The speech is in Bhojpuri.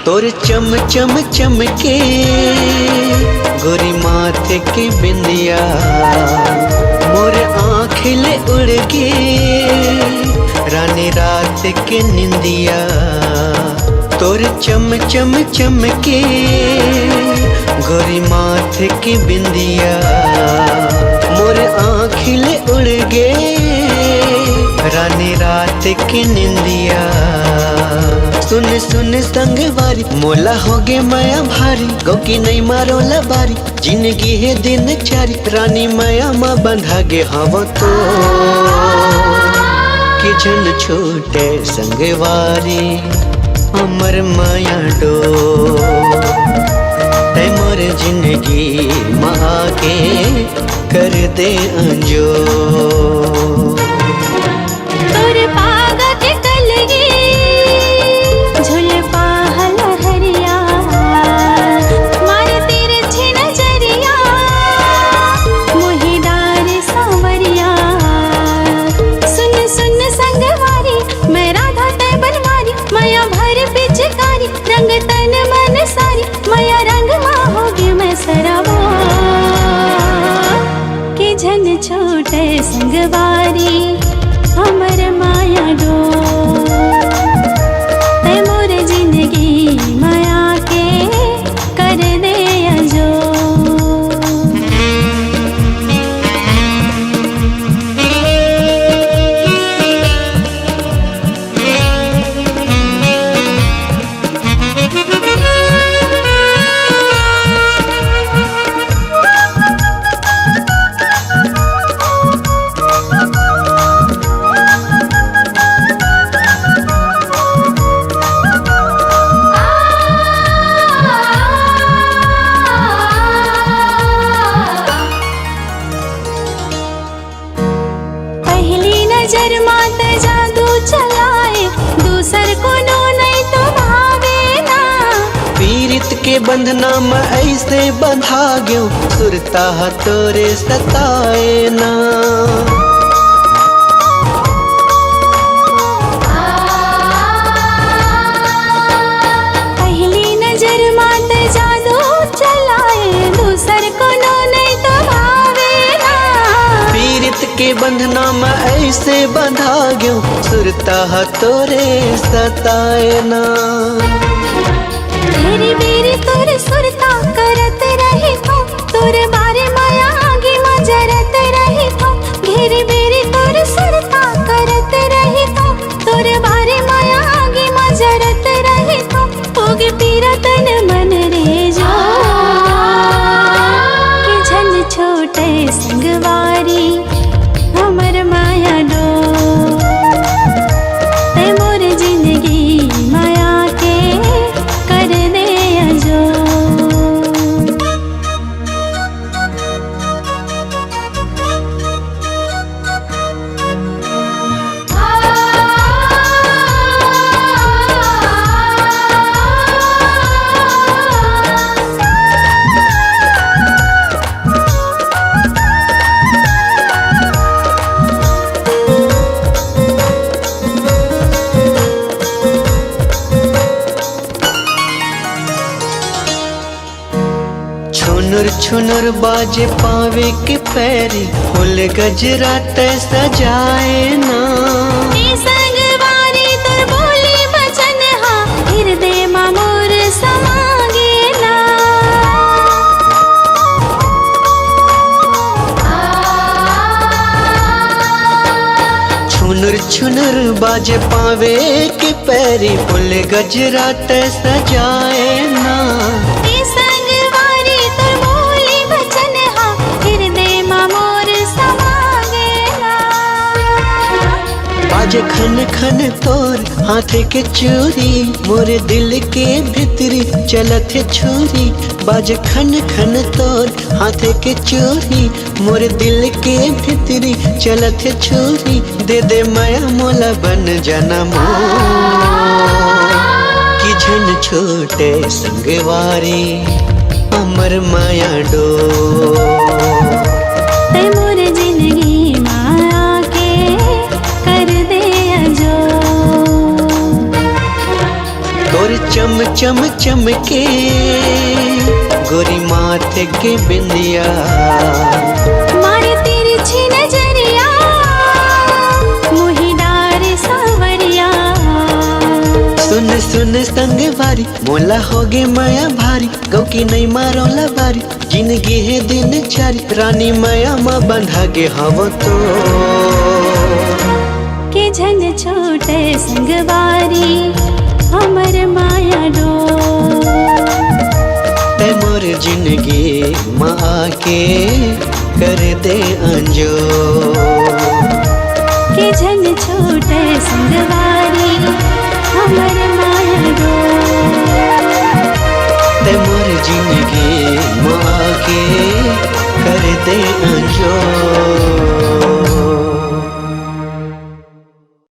तोर चम चम चमके गोरी माथे की बिंदिया, मोर आँखिले उड़ के रानी रात के निंदिया। तोर चम चम चमके गोरी माथे की बिंदिया, मोर आँखिले उड़ गे रानी रात की निंदिया। सुन सुन संगवारी मोला होगे माया भारी, गोकी नहीं मारो लबारी जिंदगी है दिन चारी। रानी माया माँ बंधा गे हवो तो कि झन छूटे संगवारी हमर माया डो। तै मोर जिंदगी माँ आके कर दे अंजो। रंग तन मन सारी माया रंग माँ होगी मैं सराबो, कि झन छोटे संगवारी हमर माया डो। तै मोर जिंदगी माया के कर दे अजो। नजर मात जादू चलाए दूसर को नो नहीं तो भावे ना। पीरित के बंधना में ऐसे बंधा गयो, सुरता तोरे सताए ना। पहली नजर मात जादू चलाए दूसर को नो नहीं तो भावे ना। पीरित के बंधना में ऐसे बंधा गयो, सुरता तोरे सताए ना। तेरी बेरी तोरे सुरता करत रही थो, तोरे बारे माया आगे मजरत रही थो। घेरी बेरी तोरे सुरता करत रही थो, तोरे बारे माया आगे मजरत रही थो। होगे पीरा तन मन रे जो, कि झन छोटे संगवारी हमर माया डो। तै मोर जिंदगी माया के कर दे अजो। छुनुर छुनुर बाजे पावे के पैरी, फूल गजरा ते सजाए ना। संगवारी तोर बोली बचन हा, हृदय मा मोर समागे ना। छुनुर छुनुर बाजे पावे के पैरी, फूल गजरा ते सजाए ना। बाजे खन खन तोर हाथ के चूरी, मोरे दिल के भीतरी चलत है छुरी। बाजे खन खन तोर हाथ के चूरी, मोरे दिल के भीतरी चलत है छुरी। दे दे माया मोला बन जाना मोर, कि झन छोटे संगवारी हमर माया डो। तै मोर जिंदगी माया के कर दे अजो। मोर चम चम चमके गोरी माथे के बिंदिया मारे तेरी छी नजरिया मुही डारे सावरिया सुन सुन संग वारी मोला होगे माया भारी गौ की नहीं मारोला बारी जिंदगी है दिन चारी रानी माया माँ बंधा गे हव तो के झन छोटे संगवारी हमर माया डो ते मोर जिंदगी माँ के कर दे अंजो के झन छोटे संगवारी हमर माया डो ते मोर जिंदगी माँ के कर दे अंजो।